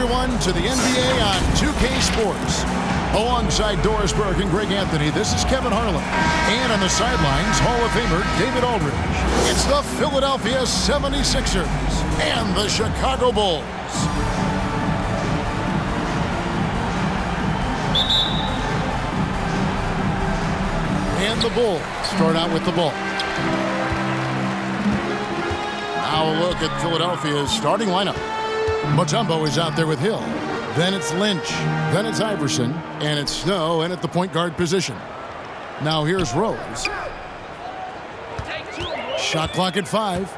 everyone, to the NBA on 2K Sports. Alongside Doris Burke and Greg Anthony, this is Kevin Harlan. And on the sidelines, Hall of Famer David Aldridge. It's the Philadelphia 76ers and the Chicago Bulls. And the Bulls start out with the ball. Now a look at Philadelphia's starting lineup. Mutombo is out there with Hill. Then it's Lynch. Then it's Iverson. And it's Snow in at the point guard position. Now here's Rose. Shot clock at 5.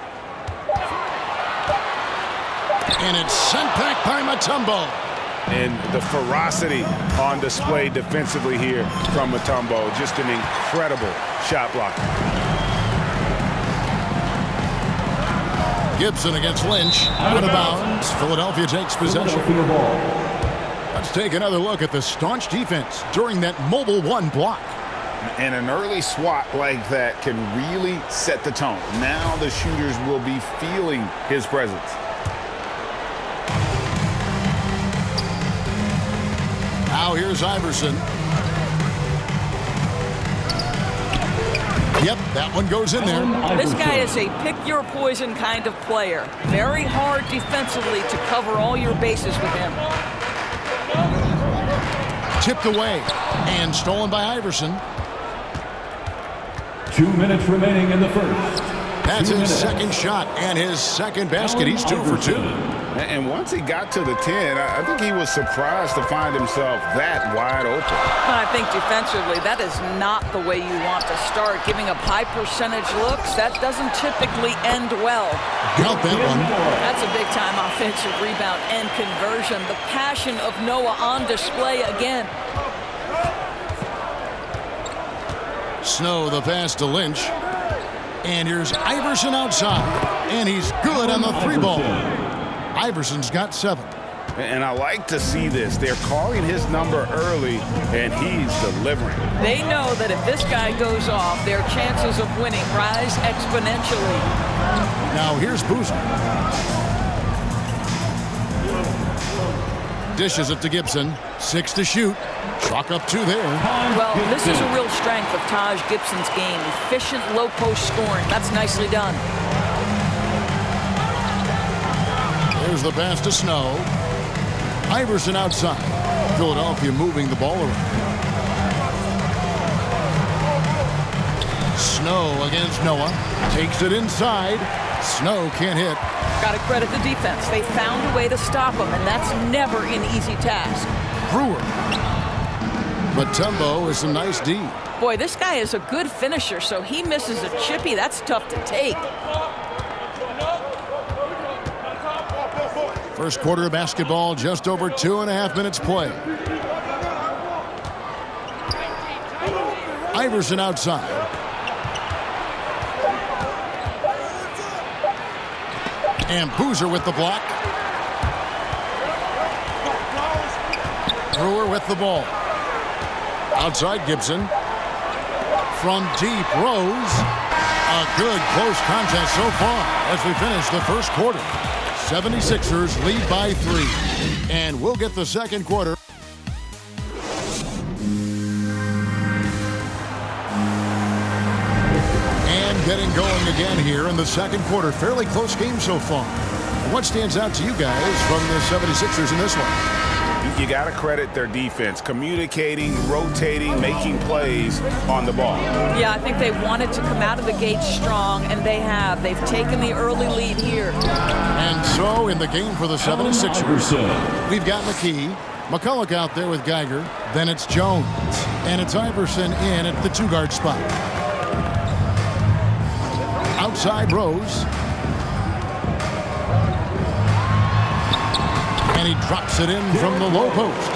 And it's sent back by Mutombo. And the ferocity on display defensively here from Mutombo. Just an incredible shot blocker. Gibson against Lynch. Out of bounds. Philadelphia takes possession. Let's take another look at the staunch defense during that mobile one block. And an early swat like that can really set the tone. Now the shooters will be feeling his presence. Now here's Iverson. Yep, that one goes in there. This guy is a pick-your-poison kind of player. Very hard defensively to cover all your bases with him. Tipped away and stolen by Iverson. 2 minutes remaining in the first. That's his second shot and his second basket. He's 2 for 2. And once he got to the 10, I think he was surprised to find himself that wide open. But I think defensively, that is not the way you want to start. Giving up high percentage looks, that doesn't typically end well. Got that one. That's a big-time offensive rebound and conversion. The passion of Noah on display again. Snow the pass to Lynch. And here's Iverson outside. And he's good on the 3-ball. Iverson's got 7. And I like to see this. They're calling his number early, and he's delivering. They know that if this guy goes off, their chances of winning rise exponentially. Now here's Boozer. Dishes it to Gibson. 6 to shoot. Chalk up 2 there. Well, this is a real strength of Taj Gibson's game. Efficient low-post scoring. That's nicely done. There's the pass to Snow. Iverson outside. Philadelphia moving the ball around. Snow against Noah. Takes it inside. Snow can't hit. Got to credit the defense. They found a way to stop him, and that's never an easy task. Brewer. Mutombo is some nice D. Boy, this guy is a good finisher, so he misses a chippy. That's tough to take. First quarter of basketball, just over 2.5 minutes play. Iverson outside. And Boozer with the block. Brewer with the ball. Outside Gibson. From deep, Rose. A good close contest so far as we finish the first quarter. 76ers lead by 3. And we'll get the second quarter. And getting going again here in the second quarter. Fairly close game so far. What stands out to you guys from the 76ers in this one? You got to credit their defense, communicating, rotating, making plays on the ball. Yeah, I think they wanted to come out of the gate strong, and they have. They've taken the early lead here. And so in the game for the 76ers, we've got McKee, McCulloch out there with Geiger. Then it's Jones. And it's Iverson in at the 2-guard spot. Outside Rose. And he drops it in from the low post.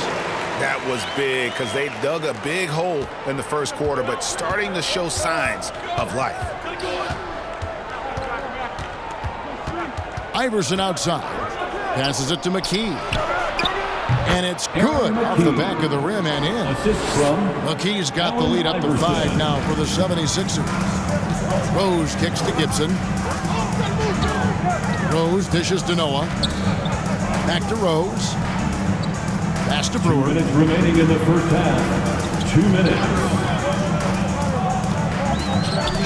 That was big because they dug a big hole in the first quarter, but starting to show signs of life. Iverson outside. Passes it to McKee. And it's good off the back of the rim and in. McKee's got the lead up to 5 now for the 76ers. Rose kicks to Gibson. Rose dishes to Noah. Back to Rose. Pass to 2 Brewer. minutes remaining in the first half. 2 minutes.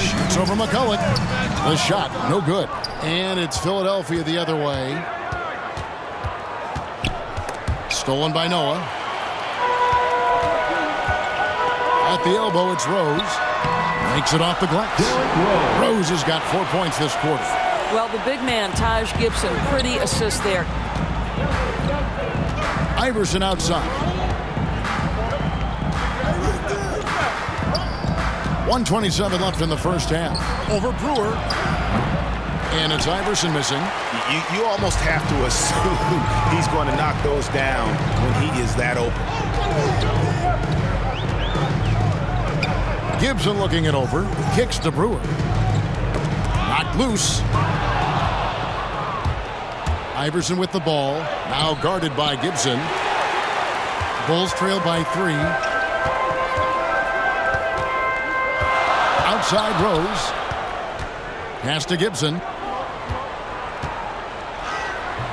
Shoots over McCulloch. The shot, no good. And it's Philadelphia the other way. Stolen by Noah. At the elbow, it's Rose. Makes it off the glass. Rose has got 4 points this quarter. Well, the big man, Taj Gibson, pretty assist there. Iverson outside. 1:27 left in the first half. Over Brewer. And it's Iverson missing. You almost have to assume he's going to knock those down when he is that open. Gibson looking it over. Kicks to Brewer. Knocked loose. Iverson with the ball. Now guarded by Gibson. Bulls trail by 3. Outside Rose. Pass to Gibson.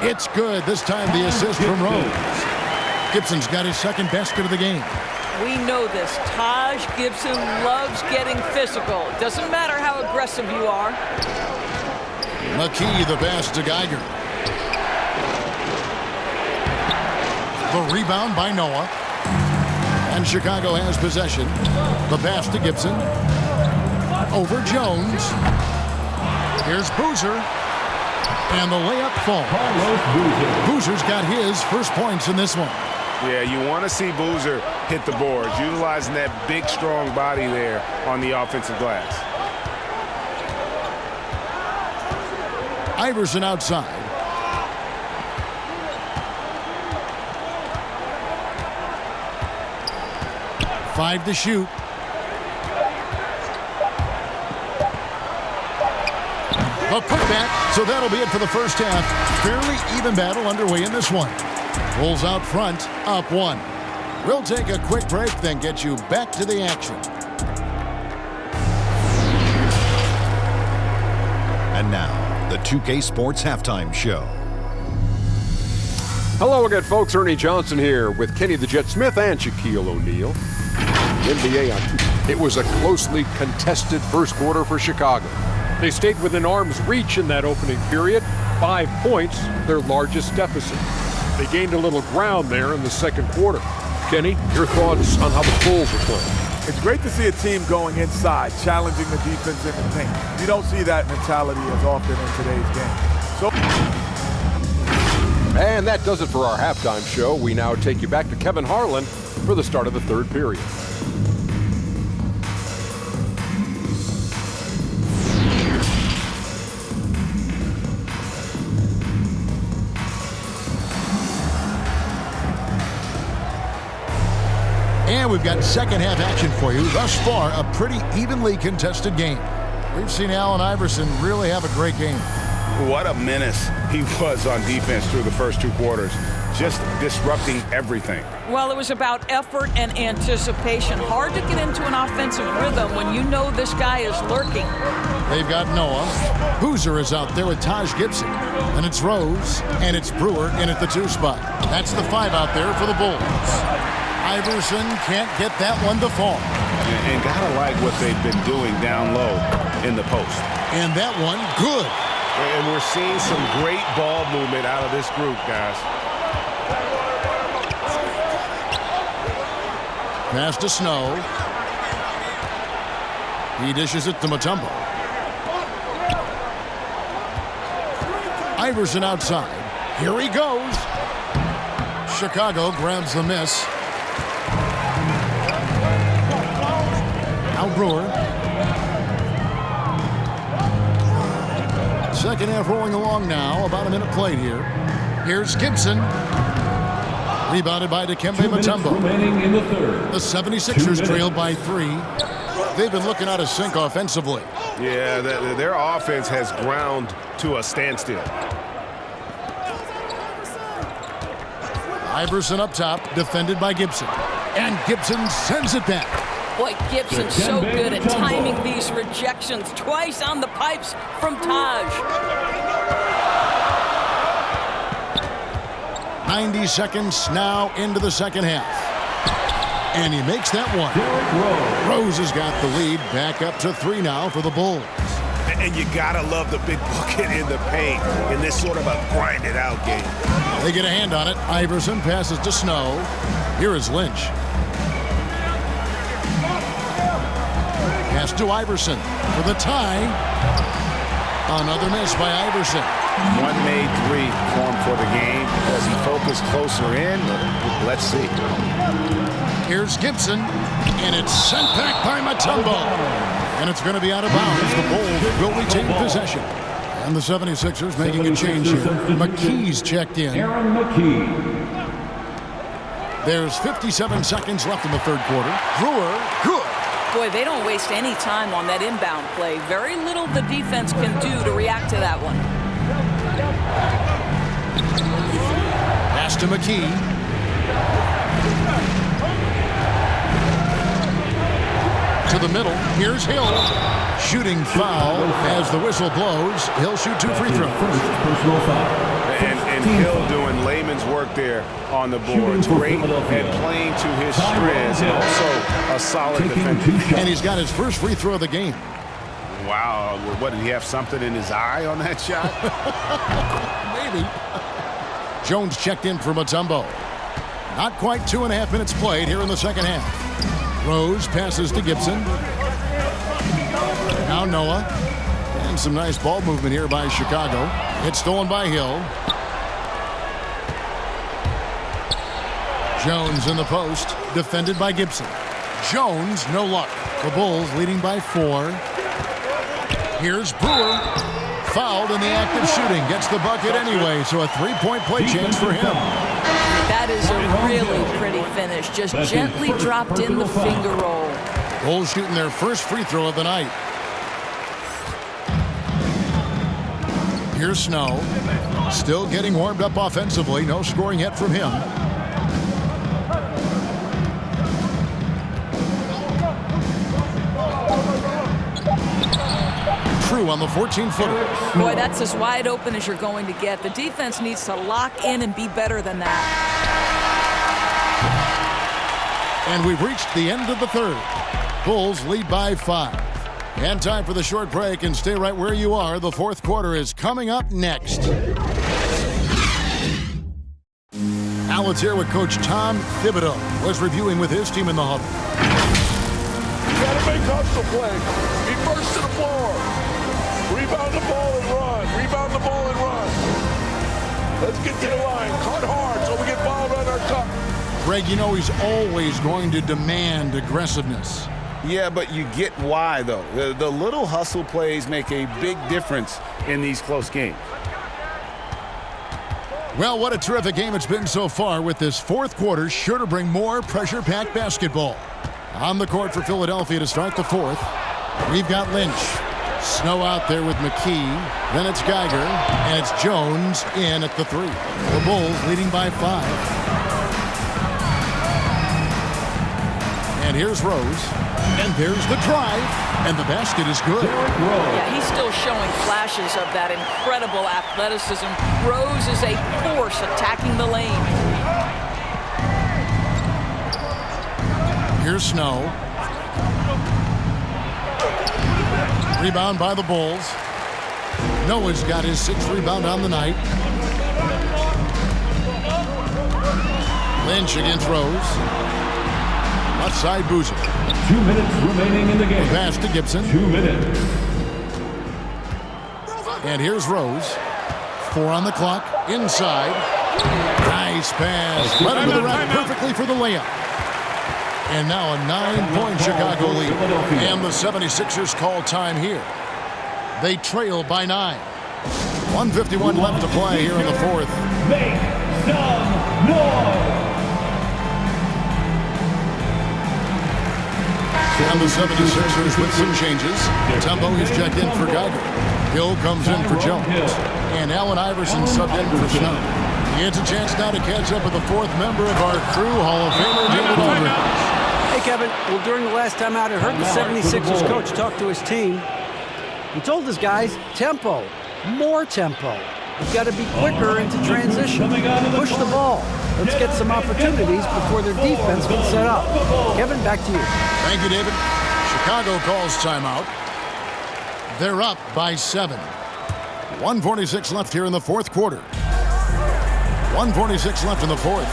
It's good. This time the assist from Rose. Gibson's got his second basket of the game. We know this. Taj Gibson loves getting physical. It doesn't matter how aggressive you are. McKee, the pass to Geiger. The rebound by Noah. And Chicago has possession. The pass to Gibson. Over Jones. Here's Boozer. And the layup falls. Boozer's got his first points in this one. Yeah, you want to see Boozer hit the boards, utilizing that big, strong body there on the offensive glass. Iverson outside. Five to shoot. A putback, so that'll be it for the first half. Fairly even battle underway in this one. Bulls out front, up 1. We'll take a quick break, then get you back to the action. And now, the 2K Sports Halftime Show. Hello again, folks. Ernie Johnson here with Kenny the Jet Smith and Shaquille O'Neal. NBA on 2. It was a closely contested first quarter for Chicago. They stayed within arm's reach in that opening period. 5 points, their largest deficit. They gained a little ground there in the second quarter. Kenny, your thoughts on how the Bulls are playing? It's great to see a team going inside, challenging the defense in the paint. You don't see that mentality as often in today's game. And that does it for our halftime show. We now take you back to Kevin Harlan for the start of the third period. And we've got second half action for you. Thus far, a pretty evenly contested game. We've seen Allen Iverson really have a great game. What a menace he was on defense through the first 2 quarters. Just disrupting everything. Well, it was about effort and anticipation. Hard to get into an offensive rhythm when you know this guy is lurking. They've got Noah. Boozer is out there with Taj Gibson. And it's Rose. And it's Brewer in at the 2 spot. That's the 5 out there for the Bulls. Iverson can't get that one to fall. And gotta like what they've been doing down low in the post. And that one, good. And we're seeing some great ball movement out of this group, guys. Pass to Snow. He dishes it to Mutombo. Iverson outside. Here he goes. Chicago grabs the miss. Now Brewer. Second half rolling along now. About a minute played here. Here's Gibson. Rebounded by Dikembe Mutombo. Remaining in the third. The 76ers trailed by 3. They've been looking out of sync offensively. Yeah, their offense has ground to a standstill. Iverson up top, defended by Gibson. And Gibson sends it back. Boy, Gibson's so good at timing these rejections. Twice on the pipes from Taj. 90 seconds now into the second half. And he makes that one. Rose has got the lead back up to 3 now for the Bulls. And you gotta love the big bucket in the paint in this sort of a grinded out game. They get a hand on it. Iverson passes to Snow. Here is Lynch. Pass to Iverson for the tie. Another miss by Iverson. One made 3 for him for the game. Does he focus closer in? Let's see. Here's Gibson, and it's sent back by Mutombo. And it's going to be out of bounds. The Bulls will retain possession. And the 76ers making a change here. McKee's checked in. Aaron McKee. There's 57 seconds left in the third quarter. Brewer, good. Boy, they don't waste any time on that inbound play. Very little the defense can do to react to that one. Pass to McKee. To the middle. Here's Hill. Shooting foul as the whistle blows. He'll shoot 2 free throws. Personal foul. And Hill doing layman's work there on the boards. Great at playing to his strengths and also a solid defender. And he's got his first free throw of the game. Wow. What, did he have something in his eye on that shot? Maybe. Jones checked in for Mutombo. Not quite 2.5 minutes played here in the second half. Rose passes to Gibson. Now Noah. And some nice ball movement here by Chicago. It's stolen by Hill. Jones in the post. Defended by Gibson. Jones, no luck. The Bulls leading by 4. Here's Brewer. Fouled in the act of shooting. Gets the bucket anyway, so a 3-point play chance for him. That is a really pretty finish. Just gently dropped in the finger roll. Bulls shooting their first free throw of the night. Here's Snow. Still getting warmed up offensively. No scoring yet from him. True on the 14-footer. Boy, that's as wide open as you're going to get. The defense needs to lock in and be better than that. And we've reached the end of the third. Bulls lead by 5. And time for the short break, and stay right where you are. The fourth quarter is coming up next. Alan's here with Coach Tom Thibodeau. Was reviewing with his team in the huddle. You got to make hustle play. Be first to the floor. Rebound the ball and run. Rebound the ball and run. Let's get to the line. Cut hard so we get ball on our cup. Greg, you know he's always going to demand aggressiveness. Yeah, but you get why, though. The little hustle plays make a big difference in these close games. Well, what a terrific game it's been so far, with this fourth quarter sure to bring more pressure-packed basketball. On the court for Philadelphia to start the fourth, we've got Lynch. Snow out there with McKee. Then it's Geiger, and it's Jones in at the 3. The Bulls leading by 5. And here's Rose. And there's the drive. And the basket is good. Yeah, he's still showing flashes of that incredible athleticism. Rose is a force attacking the lane. Here's Snow. Rebound by the Bulls. Noah's got his 6th rebound on the night. Lynch against Rose. Left side Boozer. 2 minutes remaining in the game. Pass to Gibson. 2 minutes. And here's Rose. 4 on the clock. Inside. Nice pass. Right under the rack perfectly for the layup. And now a 9-point Chicago lead. And the 76ers call time here. They trail by 9. 1:51 left to play here in the fourth. Make some noise. And the 76ers with some changes. Tembo is checked in for Geiger. Hill comes in for Jones. And Allen Iverson subbed in for Snow. He gets a chance now to catch up with the 4th member of our crew, Hall of Famer David Aldridge. Hey, Kevin. Well, during the last time out, I heard the 76ers coach talk to his team. He told his guys, tempo, more tempo. You've got to be quicker into transition. Push the ball. Let's get some opportunities before their defense can set up. Kevin, back to you. Thank you, David. Chicago calls timeout. They're up by 7. 1:46 left here in the fourth quarter. 1:46 left in the fourth.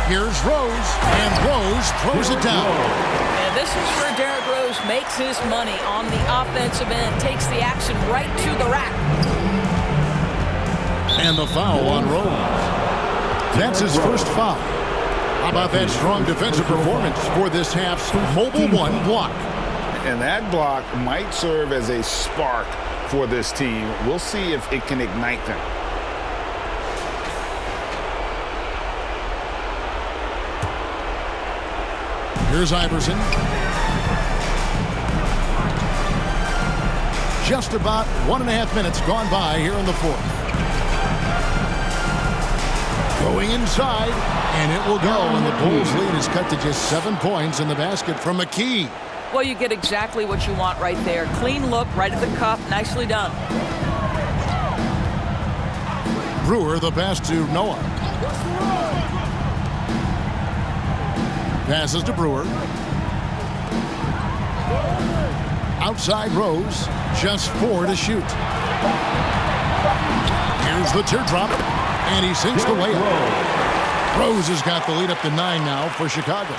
Here's Rose, and Rose throws it down. And this is where Derrick Rose makes his money on the offensive end, takes the action right to the rack. And the foul on Rose. That's his first foul. How about that strong defensive performance for this half's Mobile One block? And that block might serve as a spark for this team. We'll see if it can ignite them. Here's Iverson. Just about 1.5 minutes gone by here in the fourth. Going inside, and it will go. And the Bulls' lead is cut to just 7 points in the basket from McKee. Well, you get exactly what you want right there. Clean look, right at the cup. Nicely done. Brewer, the pass to Noah. Passes to Brewer. Outside Rose. Just 4 to shoot. Here's the teardrop. And he sinks the layup. Rose has got the lead up to 9 now for Chicago.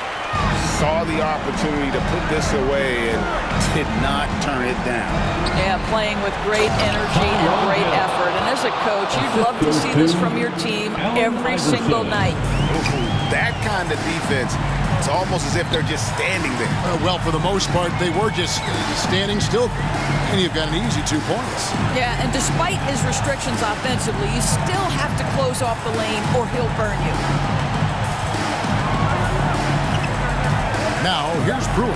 Saw the opportunity to put this away and did not turn it down. Yeah, playing with great energy and great effort. And as a coach, you'd love to see this from your team every single night. That kind of defense, it's almost as if they're just standing there. Well, for the most part, they were just standing still. And you've got an easy 2 points. Yeah, and despite his restrictions offensively, you still have to close off the lane or he'll burn you. Now, here's Brewer.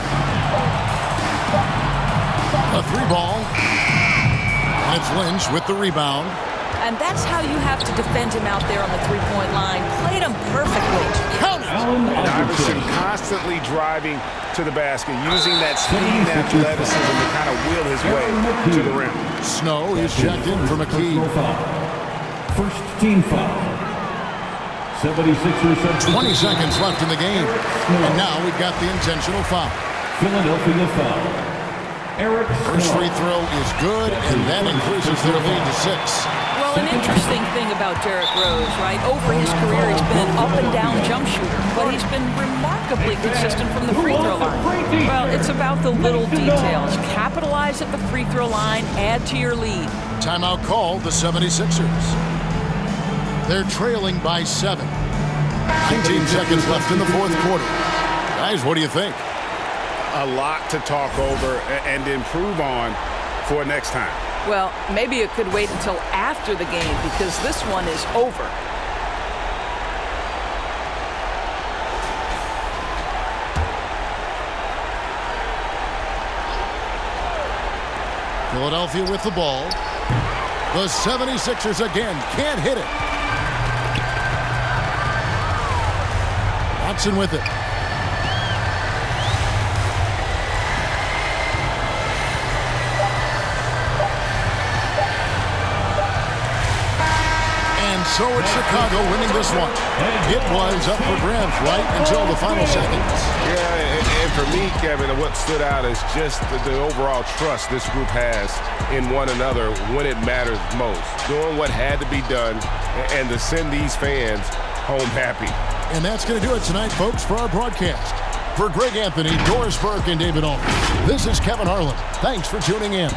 A 3-ball. And it's Lynch with the rebound. And that's how you have to defend him out there on the three-point line. Played him perfectly. Count it! And Iverson constantly driving to the basket, using that speed and athleticism to kind of wheel his way to the rim. Snow is checked in for McKee. First team foul. 76ers. 20 seconds left in the game. And now we've got the intentional foul. Philadelphia foul. First free throw is good, and that increases their lead to 6. Well, an interesting thing about Derrick Rose, right? Over his career, he's been an up-and-down jump shooter, but he's been remarkably consistent from the free throw line. Well, it's about the little details. Capitalize at the free throw line, add to your lead. Timeout called the 76ers. They're trailing by 7. 19 seconds left in the fourth quarter. Guys, what do you think? A lot to talk over and improve on for next time. Well, maybe it could wait until after the game because this one is over. Philadelphia with the ball. The 76ers again can't hit it. Watson with it. And so it's Chicago winning this one. It was up for grabs right until the final seconds. Yeah, and for me, Kevin, what stood out is just the overall trust this group has in one another when it matters most. Doing what had to be done and to send these fans home happy. And that's going to do it tonight, folks, for our broadcast. For Greg Anthony, Doris Burke, and David Allman, this is Kevin Harlan. Thanks for tuning in.